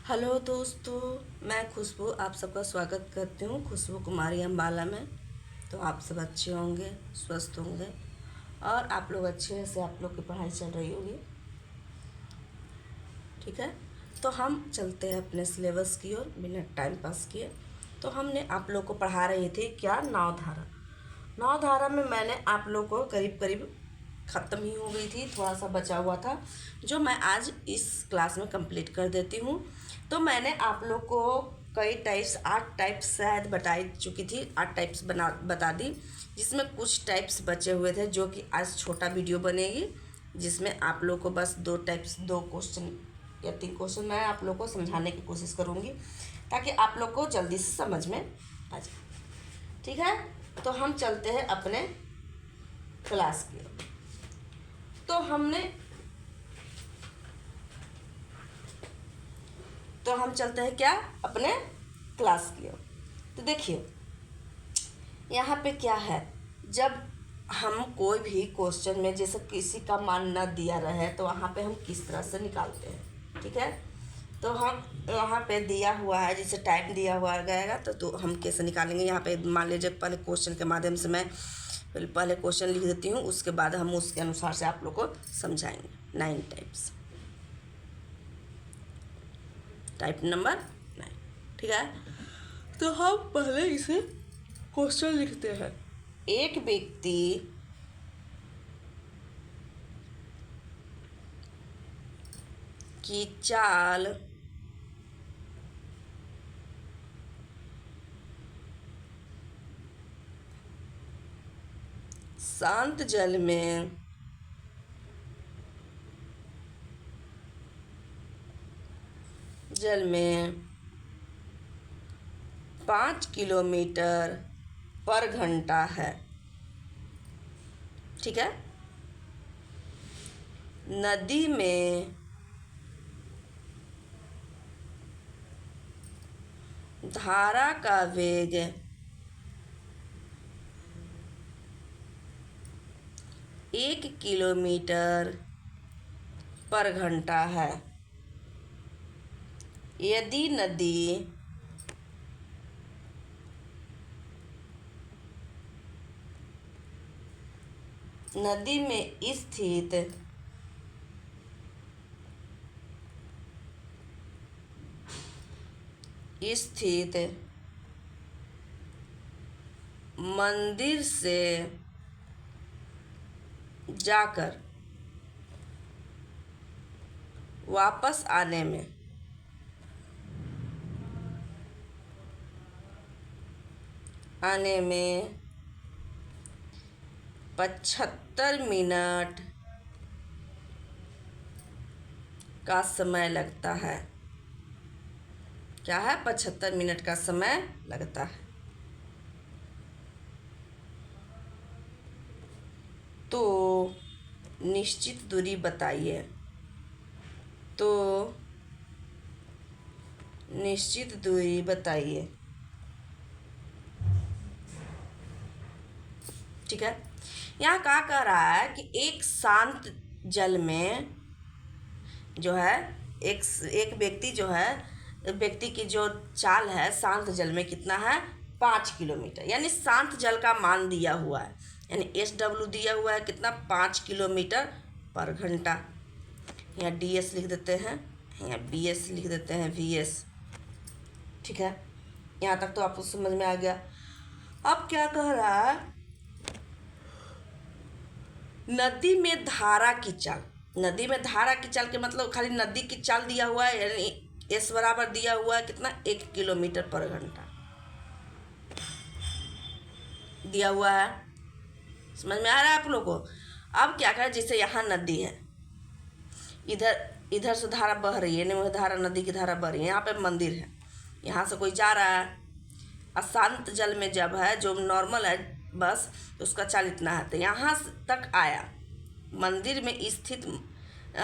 Hello दोस्तों, मैं खुशबू आप सबका स्वागत करती हूँ खुशबू कुमारी अम्बाला में। तो आप सब अच्छे होंगे, स्वस्थ होंगे और आप लोग अच्छे से आप लोग की पढ़ाई चल रही होगी। ठीक है, तो हम चलते हैं अपने सिलेबस की ओर बिना टाइम पास किए। तो हमने आप लोग को पढ़ा रही थी क्या, नवधारा। नवधारा में मैंने आप लोग को करीब करीब ख़त्म ही हो गई थी, थोड़ा सा बचा हुआ था जो मैं आज इस क्लास में कंप्लीट कर देती हूँ। तो मैंने आप लोग को कई टाइप्स 8 टाइप्स शायद बता चुकी थी, 8 टाइप्स बता दी, जिसमें कुछ टाइप्स बचे हुए थे जो कि आज छोटा वीडियो बनेगी, जिसमें आप लोग को बस 2 क्वेश्चन या 3 क्वेश्चन मैं आप लोग को समझाने की कोशिश करूँगी ताकि आप लोग को जल्दी से समझ में आ जाए। ठीक है, तो हम चलते हैं अपने क्लास की ओर। तो हम चलते हैं क्या, अपने क्लास की ओर। तो देखिए यहाँ पे क्या है, जब हम कोई भी क्वेश्चन में जैसे किसी का मान न दिया रहे तो वहाँ पे हम किस तरह से निकालते हैं। ठीक है, तो हम यहाँ पे दिया हुआ है, जैसे टाइम दिया हुआ गएगा तो हम कैसे निकालेंगे। यहाँ पे मान लीजिए पहले क्वेश्चन के माध्यम से मैं पहले क्वेश्चन लिख देती हूँ, उसके बाद हम उसके अनुसार से आप लोग को समझाएंगे। 9 टाइप्स, टाइप नंबर 9। ठीक है, तो हम पहले इसे क्वेश्चन लिखते हैं। एक व्यक्ति की चाल शांत जल में 5 किलोमीटर पर घंटा है। ठीक है, नदी में धारा का वेग 1 किलोमीटर पर घंटा है। यदि नदी में स्थित मंदिर से जाकर वापस आने में 75 मिनट का समय लगता है। क्या है, 75 मिनट का समय लगता है। तो निश्चित दूरी बताइए। तो निश्चित दूरी बताइए। ठीक है, यहाँ क्या कह रहा है कि एक शांत जल में जो है एक व्यक्ति जो है, व्यक्ति की जो चाल है शांत जल में कितना है, 5 किलोमीटर, यानी शांत जल का मान दिया हुआ है, यानी SW दिया हुआ है कितना, 5 किलोमीटर पर घंटा। यहाँ DS लिख देते हैं, यहाँ BS लिख देते हैं, VS। ठीक है, यहाँ तक तो आपको समझ में आ गया। अब क्या कह रहा है, नदी में धारा की चाल। नदी में धारा की चाल के मतलब खाली नदी की चाल दिया हुआ है, यानी S बराबर दिया हुआ है कितना, 1 किलोमीटर पर घंटा दिया हुआ है। समझ में आ रहा है आप लोग को। अब क्या करें, जैसे यहाँ नदी है, इधर से धारा बह रही है, नहीं धारा नदी की धारा बह रही है, यहाँ पे मंदिर है, यहाँ से कोई जा रहा है। अशांत जल में जब है, जो नॉर्मल है बस, तो उसका चाल इतना है। तो यहाँ तक आया, मंदिर में स्थित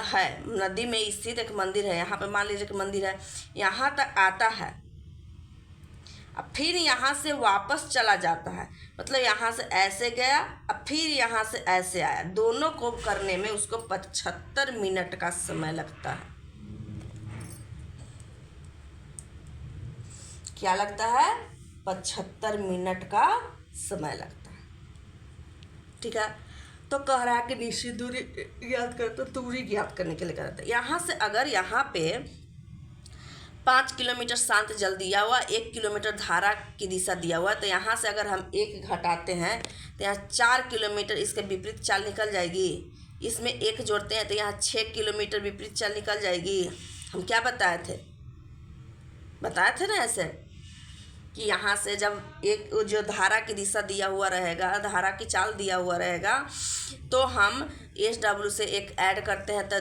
है, नदी में स्थित एक मंदिर है, यहाँ पे मान लीजिए कि मंदिर है, यहाँ तक आता है, अब फिर यहाँ से वापस चला जाता है, मतलब यहाँ से ऐसे गया, अब फिर यहाँ से ऐसे आया, दोनों को करने में उसको 75 मिनट का समय लगता है। क्या लगता है? 75 मिनट का समय लगता है। ठीक है, तो कह रहा है कि निश्चित दूरी ज्ञात कर, तो दूरी ज्ञात करने के लिए कहता है यहाँ से अगर यहाँ पे 5 किलोमीटर शांत जल दिया हुआ, 1 किलोमीटर धारा की दिशा दिया हुआ, तो यहाँ से अगर हम 1 घटाते हैं तो यहाँ 4 किलोमीटर इसके विपरीत चाल निकल जाएगी। इसमें 1 जोड़ते हैं तो यहाँ 6 किलोमीटर विपरीत चाल निकल जाएगी। हम क्या बताए थे ना ऐसे कि यहाँ से जब एक जो धारा की दिशा दिया हुआ रहेगा, धारा की चाल दिया हुआ रहेगा, तो हम SW से 1 ऐड करते हैं तो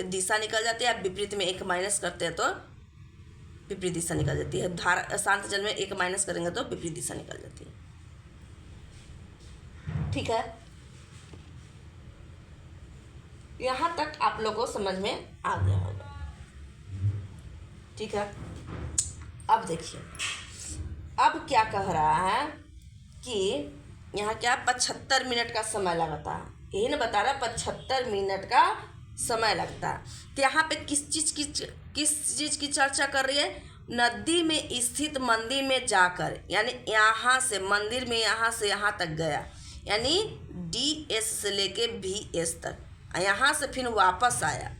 दिशा निकल जाती है। विपरीत में 1 माइनस करते हैं तो विपरीत दिशा निकल जाती है। धारा शांत जल में 1 माइनस करेंगे तो विपरीत दिशा निकल जाती है। ठीक है, यहाँ तक आप लोगों को समझ में आ गया होगा। ठीक है, अब देखिए अब क्या कह रहा है कि यहाँ क्या 75 मिनट का समय लगता है, यही ना बता रहा है 75 मिनट का समय लगता है। तो यहाँ पे किस चीज़ की चर्चा कर रही है? नदी में स्थित मंदिर में जाकर, यानी यहाँ से मंदिर में यहाँ से यहाँ तक गया, यानी DS से लेके VS तक, यहाँ से फिर वापस आया,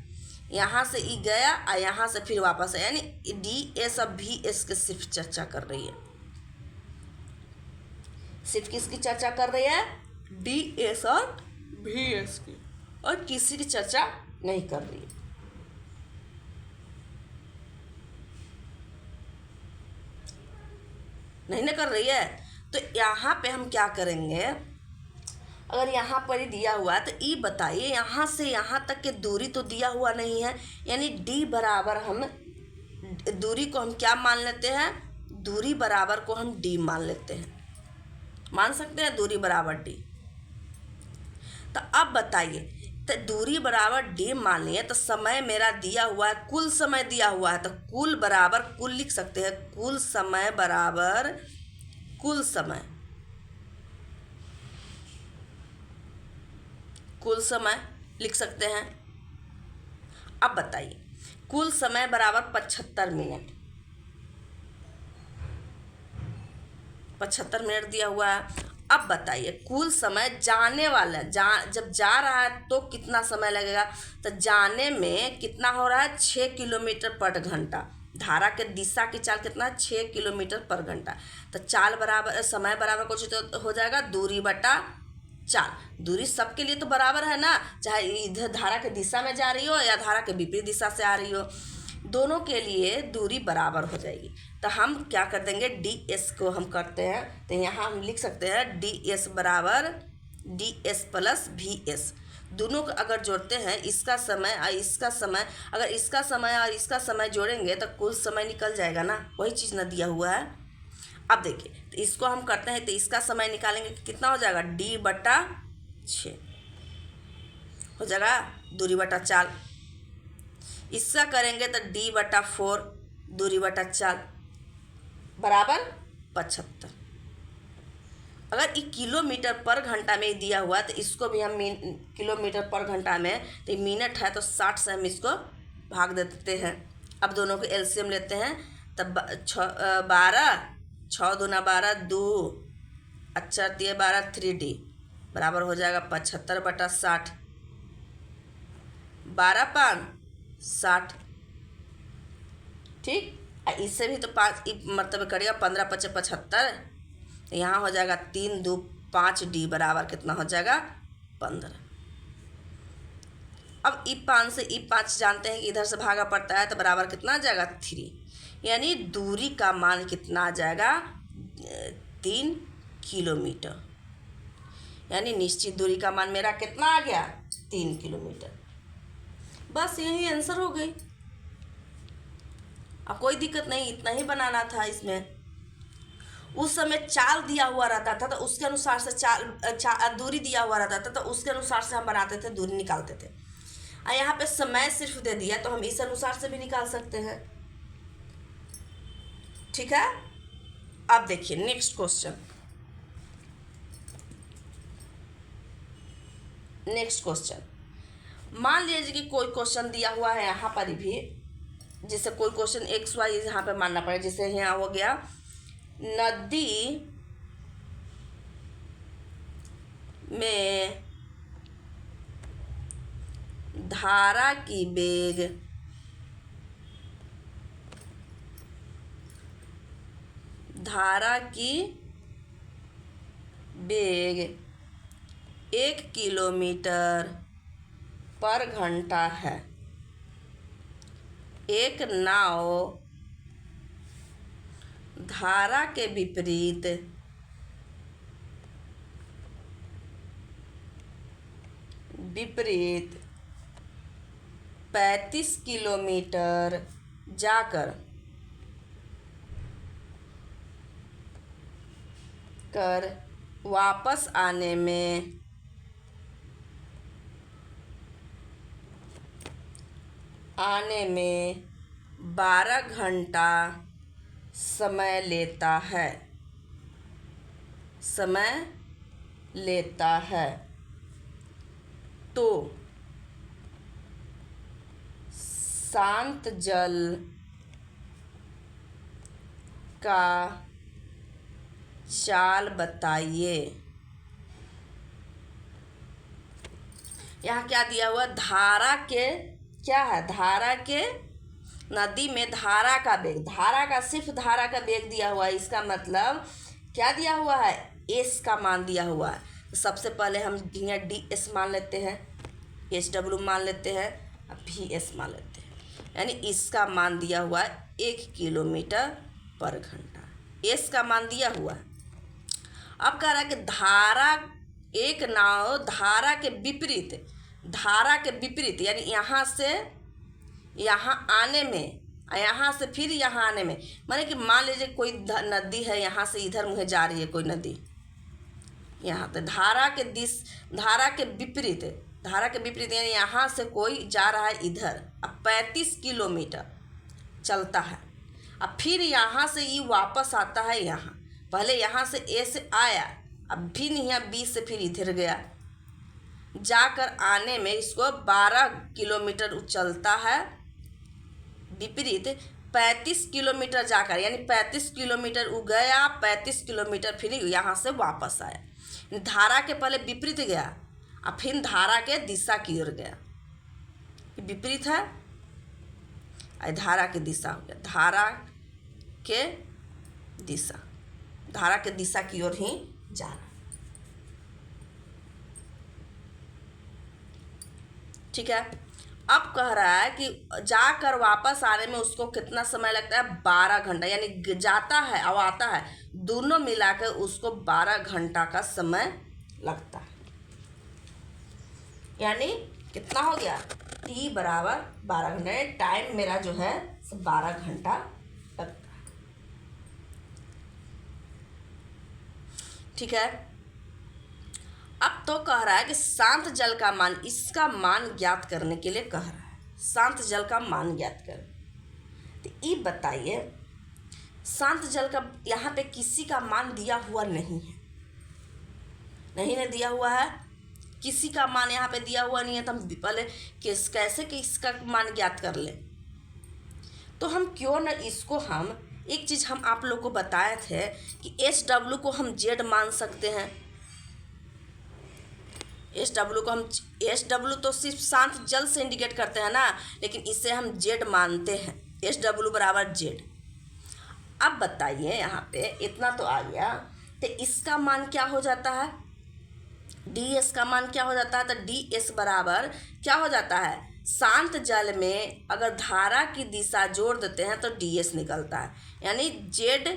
यहाँ से ई गया और यहाँ से फिर वापस आया, यानी DS और VS के सिर्फ चर्चा कर रही है। सिर्फ किसकी चर्चा कर रही है? DS और VS की, और किसी की चर्चा नहीं कर रही है। नहीं ना कर रही है। तो यहाँ पे हम क्या करेंगे, अगर यहाँ पर ही दिया हुआ है तो ई बताइए यहाँ से यहाँ तक की दूरी तो दिया हुआ नहीं है, यानी D बराबर हम दूरी को हम क्या मान लेते हैं? दूरी बराबर को हम D मान लेते हैं, मान सकते हैं दूरी बराबर D। तो अब बताइए, तो दूरी बराबर D मान लिए, तो समय मेरा दिया हुआ है, कुल समय दिया हुआ है, तो कुल बराबर कुल लिख सकते हैं, कुल समय बराबर कुल समय, कुल समय लिख सकते हैं। अब बताइए कुल समय बराबर 75 मिनट, 75 मिनट दिया हुआ है। अब बताइए कुल समय जाने वाला, जब जा रहा है तो कितना समय लगेगा? तो जाने में कितना हो रहा है? 6 किलोमीटर पर घंटा। धारा के दिशा की चाल कितना है? 6 किलोमीटर पर घंटा। तो चाल बराबर समय बराबर कुछ तो हो जाएगा दूरी बटा चाल। दूरी सबके लिए तो बराबर है ना, चाहे इधर धारा के दिशा में जा रही हो या धारा के विपरीत दिशा से आ रही हो, दोनों के लिए दूरी बराबर हो जाएगी। तो हम क्या कर देंगे, DS को हम करते हैं, तो यहाँ हम लिख सकते हैं DS बराबर DS प्लस VS। दोनों को अगर जोड़ते हैं, इसका समय और इसका समय, अगर इसका समय और इसका समय जोड़ेंगे तो कुल समय निकल जाएगा ना, वही चीज़ ना दिया हुआ है। अब देखिए, तो इसको हम करते हैं तो इसका समय निकालेंगे कितना हो जाएगा? D बटा 6 हो जाएगा, दूरी बटा चाल। इसका करेंगे तो D बटा 4 दूरी बटा चाल बराबर 75। अगर ये किलोमीटर पर घंटा में दिया हुआ तो इसको भी हम किलोमीटर पर घंटा में, तो मिनट है तो 60 से हम इसको भाग देते हैं। अब दोनों को LCM लेते हैं, तब 12 6 दूना 12 2 अच्छा 12 3D बराबर हो जाएगा 75 बटा 60, 12 5 60। ठीक, इससे भी तो 5 मतलब करिएगा 15 5 75, यहाँ हो जाएगा 3 2 5 D बराबर कितना हो जाएगा? 15। अब ई 5 से ई 5 जानते हैं कि इधर से भागा पड़ता है, तो बराबर कितना आ जाएगा? 3, यानी दूरी का मान कितना आ जाएगा? 3 किलोमीटर। यानी निश्चित दूरी का मान मेरा कितना आ गया? 3 किलोमीटर। बस यही आंसर हो गई। अब कोई दिक्कत नहीं, इतना ही बनाना था इसमें। उस समय चाल दिया हुआ रहता था तो उसके अनुसार से दूरी दिया हुआ रहता था तो उसके अनुसार से हम बनाते थे, दूरी निकालते थे। और यहाँ पे समय सिर्फ दे दिया तो हम इस अनुसार से भी निकाल सकते हैं। ठीक है, अब देखिए नेक्स्ट क्वेश्चन। मान लीजिए कि कोई क्वेश्चन दिया हुआ है यहाँ पर भी जैसे कोई क्वेश्चन एक्स वाई यहाँ पे मानना पड़े, जैसे यहाँ हो गया नदी में धारा की वेग धारा की वेग 1 किलोमीटर पर घंटा है। एक नाव धारा के विपरीत विपरीत 35 किलोमीटर जाकर वापस आने में 12 घंटा समय लेता है। तो शांत जल का चाल बताइए। यहाँ क्या दिया हुआ? धारा के क्या है? धारा के नदी में धारा का वेग, धारा का सिर्फ धारा का वेग दिया हुआ है। इसका मतलब क्या दिया हुआ है? एस का मान दिया हुआ है। तो सबसे पहले हम यहाँ डी एस मान लेते हैं, एच डब्ल्यू मान लेते हैं, भी एस मान लेते हैं। यानी इसका मान दिया हुआ है 1 किलोमीटर पर घंटा। एस का मान दिया हुआ है। अब कह रहा है कि धारा, एक नाव धारा के विपरीत यानी यहाँ से यहाँ आने में, यहाँ से फिर यहाँ आने में, माने कि मान लीजिए कोई नदी है, यहाँ से इधर मुझे जा रही है कोई नदी, यहाँ तो धारा के विपरीत यानी यहाँ से कोई जा रहा है इधर। अब 35 किलोमीटर चलता है। अब फिर यहाँ से ये वापस आता है यहाँ, पहले यहाँ से ए से आया, अब फिर यहाँ बी से फिर इधर गया, जाकर आने में इसको 12 किलोमीटर चलता है विपरीत 35 किलोमीटर जाकर, यानी 35 किलोमीटर वो गया, 35 किलोमीटर फिर यहाँ से वापस आया। धारा के पहले विपरीत गया, अब फिर धारा के दिशा की ओर गया। विपरीत है, धारा की दिशा हो गया, धारा के दिशा की ओर ही जा रहा। ठीक है। अब कह रहा है कि जाकर वापस आने में उसको कितना समय लगता है? 12 घंटा। यानी जाता है और आता है, दोनों मिलाकर उसको 12 घंटा का समय लगता है। यानी कितना हो गया? T बराबर 12 घंटा। टाइम मेरा जो है 12 घंटा लगता है। ठीक है। अब तो कह रहा है कि शांत जल का मान, इसका मान ज्ञात करने के लिए कह रहा है, शांत जल का मान ज्ञात कर। तो ये बताइए, शांत जल का यहाँ पे किसी का मान दिया हुआ नहीं है, दिया हुआ है, किसी का मान यहाँ पे दिया हुआ नहीं है। तो हम पहले कैसे कि इसका मान ज्ञात कर ले? तो हम क्यों न इसको, हम एक चीज़ हम आप लोग को बताए थे कि एच डब्ल्यू को हम जेड मान सकते हैं। एच डब्ल्यू तो सिर्फ शांत जल से इंडिकेट करते हैं ना, लेकिन इसे हम जेड मानते हैं। एच डब्ल्यू बराबर जेड। अब बताइए, यहाँ पे इतना तो आ गया, तो इसका मान क्या हो जाता है? डी एस का मान क्या हो जाता है? तो डी एस बराबर क्या हो जाता है? शांत जल में अगर धारा की दिशा जोड़ देते हैं तो डी एस निकलता है, यानी जेड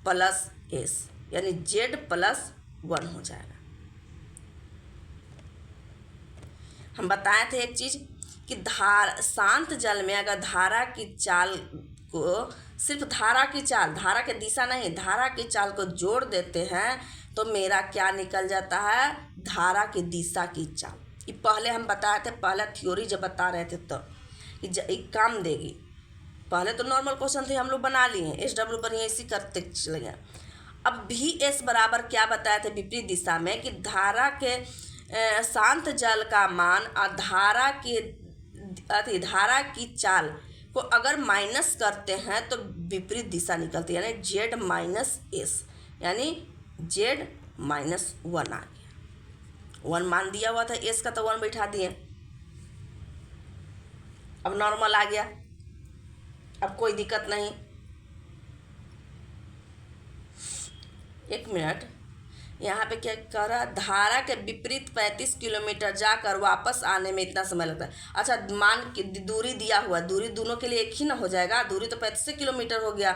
प्लस एस, यानी जेड प्लस 1 हो जाएगा। हम बताए थे एक चीज़ कि शांत जल में अगर धारा की चाल को, सिर्फ धारा की चाल, धारा की दिशा नहीं, धारा की चाल को जोड़ देते हैं तो मेरा क्या निकल जाता है? धारा की दिशा की चाल। ये पहले हम बताए थे, पहला थ्योरी जब बता रहे थे तो ये काम देगी। पहले तो नॉर्मल क्वेश्चन थे, हम लोग बना लिए, एच डब्ल्यू पर ही ऐसी करते चले गए। अब भी एस बराबर क्या बताए थे विपरीत दिशा में, कि धारा के शांत जल का मान और धारा की चाल को अगर माइनस करते हैं तो विपरीत दिशा निकलती है, यानी जेड माइनस एस, यानी जेड माइनस वन आ गया। वन मान दिया हुआ था एस का, तो वन बैठा दिए। अब नॉर्मल आ गया, अब कोई दिक्कत नहीं। एक मिनट, यहाँ पे क्या कह रहा है, धारा के विपरीत 35 किलोमीटर जाकर वापस आने में इतना समय लगता है। अच्छा, मान की दूरी दिया हुआ, दूरी दोनों के लिए एक ही ना हो जाएगा, दूरी तो 35 किलोमीटर हो गया,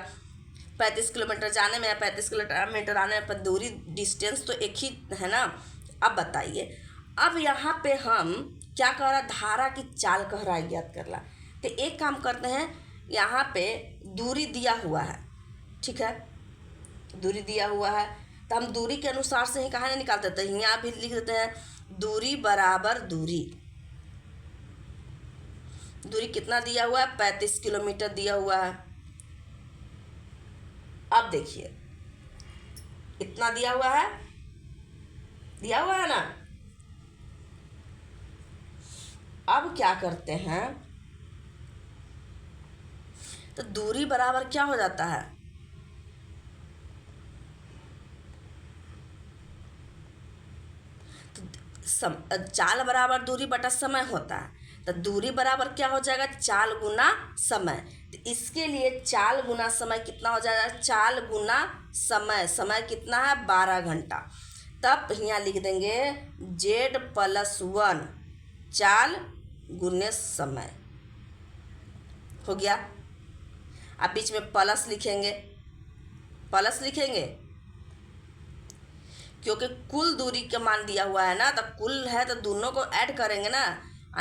35 किलोमीटर जाने में या 35 किलोमीटर आने में, पर दूरी डिस्टेंस तो एक ही है ना। अब बताइए, अब यहाँ पे हम क्या कह रहा है, धारा की चाल कह रहा है ज्ञात करना। तो एक काम करते हैं, यहाँ पे दूरी दिया हुआ है, ठीक है, दूरी दिया हुआ है, तो हम दूरी के अनुसार से ही कहाँ नहीं निकाल देते हैं, यहाँ भी लिख देते हैं दूरी बराबर दूरी। दूरी कितना दिया हुआ है, 35 किलोमीटर दिया हुआ है। अब देखिए, इतना दिया हुआ है, दिया हुआ है ना। अब क्या करते हैं, तो दूरी बराबर क्या हो जाता है, चाल बराबर दूरी बटा समय होता है। तो दूरी बराबर क्या हो जाएगा, चाल गुना समय। तो इसके लिए चाल गुना समय कितना हो जाएगा, चाल गुना समय, समय कितना है 12 घंटा। तब यहाँ लिख देंगे जेड प्लस वन, चाल गुने समय हो गया। अब बीच में प्लस लिखेंगे, प्लस लिखेंगे क्योंकि कुल दूरी का मान दिया हुआ है ना, तो कुल है तो दोनों को ऐड करेंगे ना।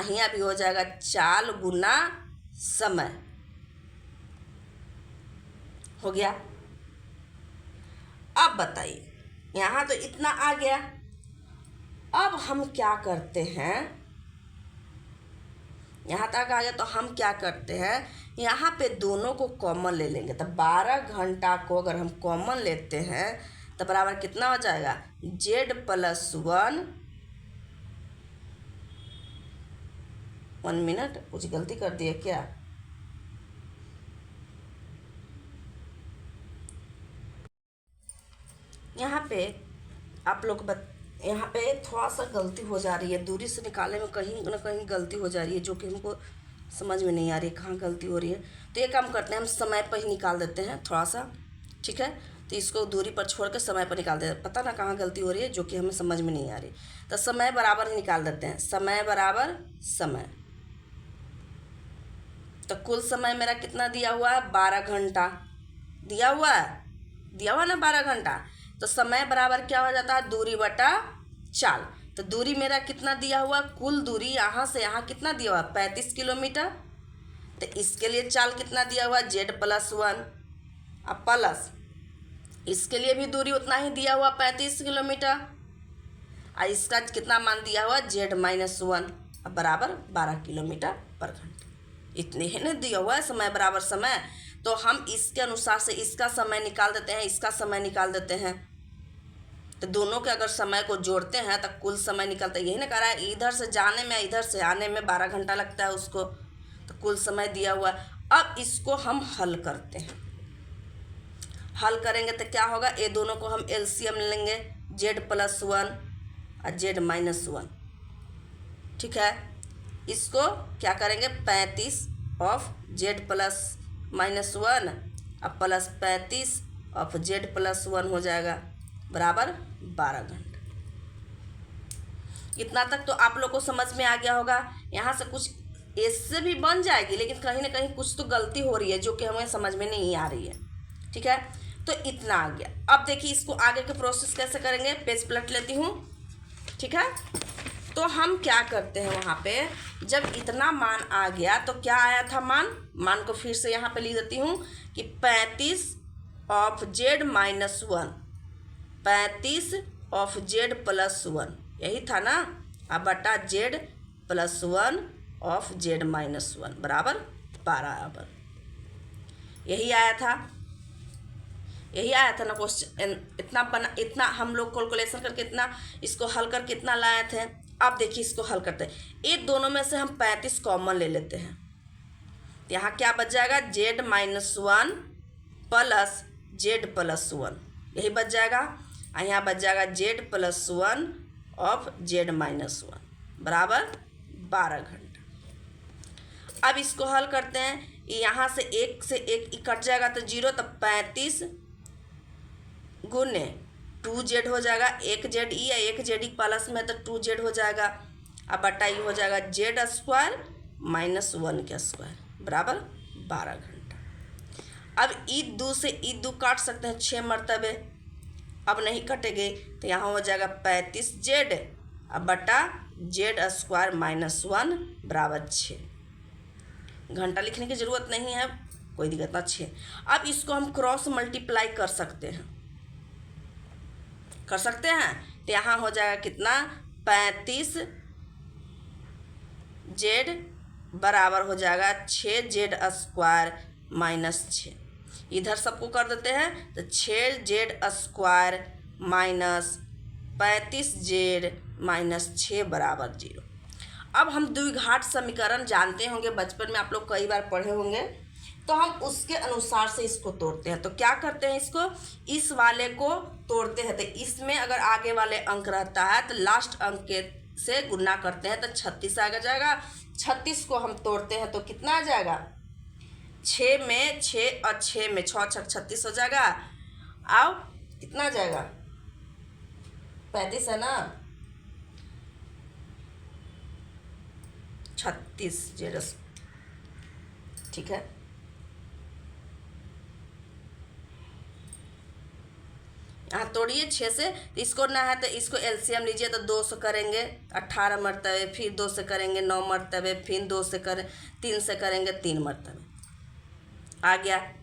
यहाँ भी हो जाएगा चाल गुना समय, हो गया। अब बताइए, यहाँ तो इतना आ गया। अब हम क्या करते हैं, यहाँ तक आ गया तो हम क्या करते हैं, यहाँ पे दोनों को कॉमन ले लेंगे। तो 12 घंटा को अगर हम कॉमन लेते हैं तो बराबर कितना हो जाएगा, जेड प्लस वन। 1 मिनट, कुछ गलती कर दिए क्या, यहाँ पे आप लोग यहाँ पे थोड़ा सा गलती हो जा रही है, दूरी से निकालने में कहीं ना कहीं गलती हो जा रही है, जो कि हमको समझ में नहीं आ रही है कहाँ गलती हो रही है। तो ये काम करते हैं, हम समय पर ही निकाल देते हैं थोड़ा सा, ठीक है। तो इसको दूरी पर छोड़ कर समय पर निकाल देते हैं, पता ना कहाँ गलती हो रही है, जो कि हमें समझ में नहीं आ रही। तो समय बराबर ही निकाल देते हैं, समय बराबर समय। तो कुल समय मेरा कितना दिया हुआ है, 12 घंटा दिया हुआ है, दिया हुआ ना 12 घंटा। तो समय बराबर क्या हो जाता है, दूरी बटा चाल। तो दूरी मेरा कितना दिया हुआ, कुल दूरी यहाँ से यहाँ कितना दिया हुआ, 35 किलोमीटर। तो इसके लिए चाल कितना दिया हुआ, जेड प्लस वन। अब प्लस इसके लिए भी दूरी उतना ही दिया हुआ 35 किलोमीटर, और इसका कितना मान दिया हुआ, जेड माइनस वन, अब बराबर 12 किलोमीटर पर घंटे। इतने ही नहीं दिया हुआ है, समय बराबर समय। तो हम इसके अनुसार से इसका समय निकाल देते हैं, इसका समय निकाल देते हैं। तो दोनों के अगर समय को जोड़ते हैं तो कुल समय निकलता है। यही ना कह रहा है, इधर से जाने में इधर से आने में 12 घंटा लगता है उसको, तो कुल समय दिया हुआ है। अब इसको हम हल करते हैं, हल करेंगे तो क्या होगा, ये दोनों को हम एलसीएम लेंगे, जेड प्लस वन और जेड माइनस वन, ठीक है। इसको क्या करेंगे, 35 of Z plus minus one अब plus 35 of Z plus one हो जाएगा, बराबर 12 घंटा। इतना तक तो आप लोग को समझ में आ गया होगा। यहाँ से कुछ इससे भी बन जाएगी, लेकिन कहीं ना कहीं कुछ तो गलती हो रही है जो कि हमें समझ में नहीं आ रही है, ठीक है। तो इतना आ गया। अब देखिए इसको आगे के प्रोसेस कैसे करेंगे, पेज पलट लेती हूँ, ठीक है। तो हम क्या करते हैं, वहाँ पे जब इतना मान आ गया तो क्या आया था मान को फिर से यहाँ पे लिख देती हूँ कि 35 of Z minus one, 35 of Z plus one, यही था ना, अब बटा Z plus one of Z minus one बराबर 12। यही आया था, यही आया था ना क्वेश्चन। इतना बना, इतना हम लोग कैलकुलेशन करके इतना इसको हल करके इतना लाए थे। अब देखिए इसको हल करते हैं, ये दोनों में से हम 35 कॉमन ले लेते हैं। तो यहाँ क्या बच जाएगा, z-1 प्लस z+1, यही बच जाएगा। और यहाँ बच जाएगा z+1 ऑफ z-1 बराबर 12 घंटा। अब इसको हल करते हैं। यहाँ से एक कट जाएगा तो 0, तो 35 गुने 2z हो जाएगा, 1z या 1z प्लस में तो 2z हो जाएगा। अब बटा ये हो जाएगा z² माइनस 1 का स्क्वायर बराबर 12 घंटा। अब ईद 2 से ईद 2 काट सकते हैं 6 मरतबे, अब नहीं कटेंगे तो यहाँ हो जाएगा 35z अब बटा z² माइनस 1 बराबर 6। घंटा लिखने की ज़रूरत नहीं है, कोई दिक्कत ना, 6। अब इसको हम क्रॉस मल्टीप्लाई कर सकते हैं, तो यहाँ हो जाएगा कितना, 35z बराबर हो जाएगा 6z² माइनस 6। इधर सबको कर देते हैं तो 6z² माइनस 35z माइनस 6 बराबर 0। अब हम द्विघात समीकरण जानते होंगे, बचपन में आप लोग कई बार पढ़े होंगे, तो हम उसके अनुसार से इसको तोड़ते हैं। तो क्या करते हैं, इसको इस वाले को तोड़ते हैं। तो इसमें अगर आगे वाले अंक रहता है तो लास्ट अंक के से गुना करते हैं तो 36 आ जाएगा। 36 को हम तोड़ते हैं तो कितना आ जाएगा, 6 में 6 और 6 में 6 6 36 हो जाएगा। अब कितना आ जाएगा, 35 है ना, 36 ठीक है। यहाँ तोड़िए 6 से, इसको ना है तो इसको एलसीएम लीजिए तो 2 से करेंगे 18 मरतबे, फिर 2 से करेंगे 9 मरतबे, फिर 2 से करें 3 से करेंगे 3 मरतबे, आ गया।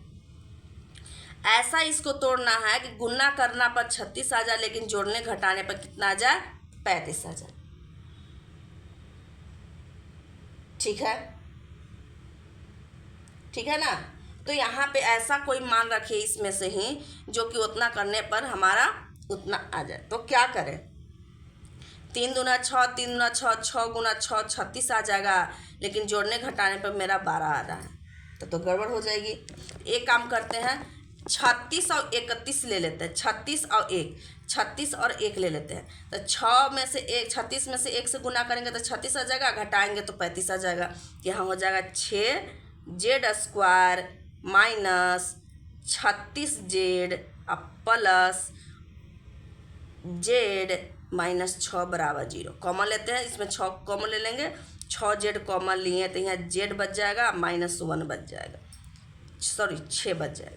ऐसा इसको तोड़ना है कि गुना करना पर 36 आ जाए, लेकिन जोड़ने घटाने पर कितना आ जाए, 35 आ जाए। ठीक है ना। तो यहाँ पे ऐसा कोई मान रखिए इसमें से ही जो कि उतना करने पर हमारा उतना आ जाए। तो क्या करें, 3 दूना 6, 3 दूना 6, 6 गुना 6 36 आ जाएगा, लेकिन जोड़ने घटाने पर मेरा 12 आ रहा है, तो गड़बड़ हो जाएगी। एक काम करते हैं, 36 और 31 ले लेते हैं, 36 और 1 ले लेते हैं। तो 6 में से 1, 36 में से 1 से गुना करेंगे तो 36 आ जाएगा, घटाएंगे तो 35 आ जाएगा। यहाँ हो जाएगा 6z² minus 36z plus z minus 6 बराबर 0। कॉमन लेते हैं, इसमें 6 कॉमन ले लेंगे, 6z कॉमन लिए तो यहाँ z बच जाएगा, माइनस 1 बच जाएगा, 6 बच जाएगा।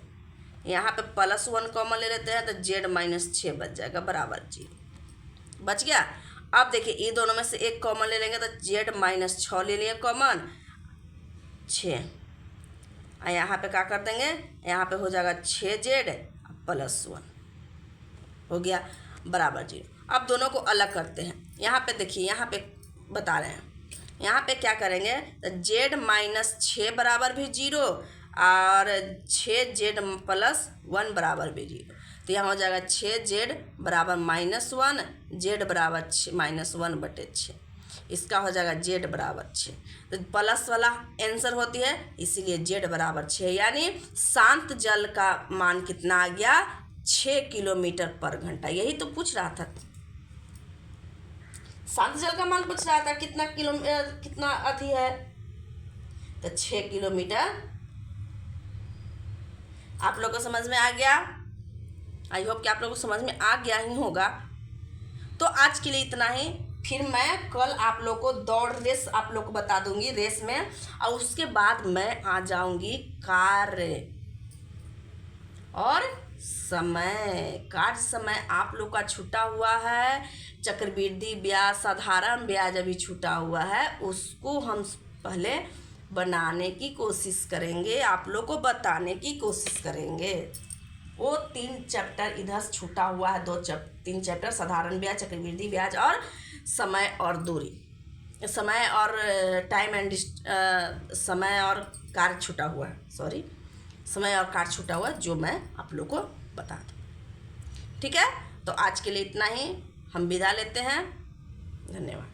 यहाँ पे प्लस 1 कॉमन ले लेते हैं तो z माइनस 6 बच जाएगा बराबर 0, बच गया। अब देखिए ये दोनों में से एक कॉमन ले लेंगे तो z माइनस 6 ले लिए कॉमन, 6। यहाँ पे क्या कर देंगे, यहाँ पे हो जाएगा 6z प्लस 1 हो गया बराबर 0। अब दोनों को अलग करते हैं। यहाँ पे देखिए, यहाँ पे बता रहे हैं, यहाँ पे क्या करेंगे तो z माइनस 6 बराबर भी 0 और 6z प्लस 1 बराबर भी 0। तो यहाँ हो जाएगा 6z बराबर माइनस 1, z बराबर माइनस 1 बटे 6, इसका हो जाएगा z बराबर 6। तो प्लस वाला आंसर होती है, इसीलिए z बराबर 6, यानी शांत जल का मान कितना आ गया, 6 किलोमीटर पर घंटा। यही तो पूछ रहा था, शांत जल का मान पूछ रहा था, कितना अति है, तो 6 किलोमीटर। आप लोग को समझ में आ गया, आई होप कि आप लोगों को समझ में आ गया ही होगा। तो आज के लिए इतना ही, फिर मैं कल आप लोग को दौड़ रेस आप लोग को बता दूंगी रेस में, और उसके बाद मैं आ जाऊंगी कार्य और समय। कार्य समय आप लोग का छूटा हुआ है, चक्रवृद्धि ब्याज, साधारण ब्याज अभी छूटा हुआ है, उसको हम पहले बनाने की कोशिश करेंगे, आप लोग को बताने की कोशिश करेंगे। वो 3 चैप्टर इधर छूटा हुआ है, 3 चैप्टर, साधारण ब्याज, चक्रवृद्धि ब्याज और समय और दूरी, समय और टाइम एंड समय और कार्य छूटा हुआ है, सॉरी, समय और कार्य छूटा हुआ है, जो मैं आप लोग को बता दूँ। ठीक है, तो आज के लिए इतना ही, हम विदा लेते हैं, धन्यवाद।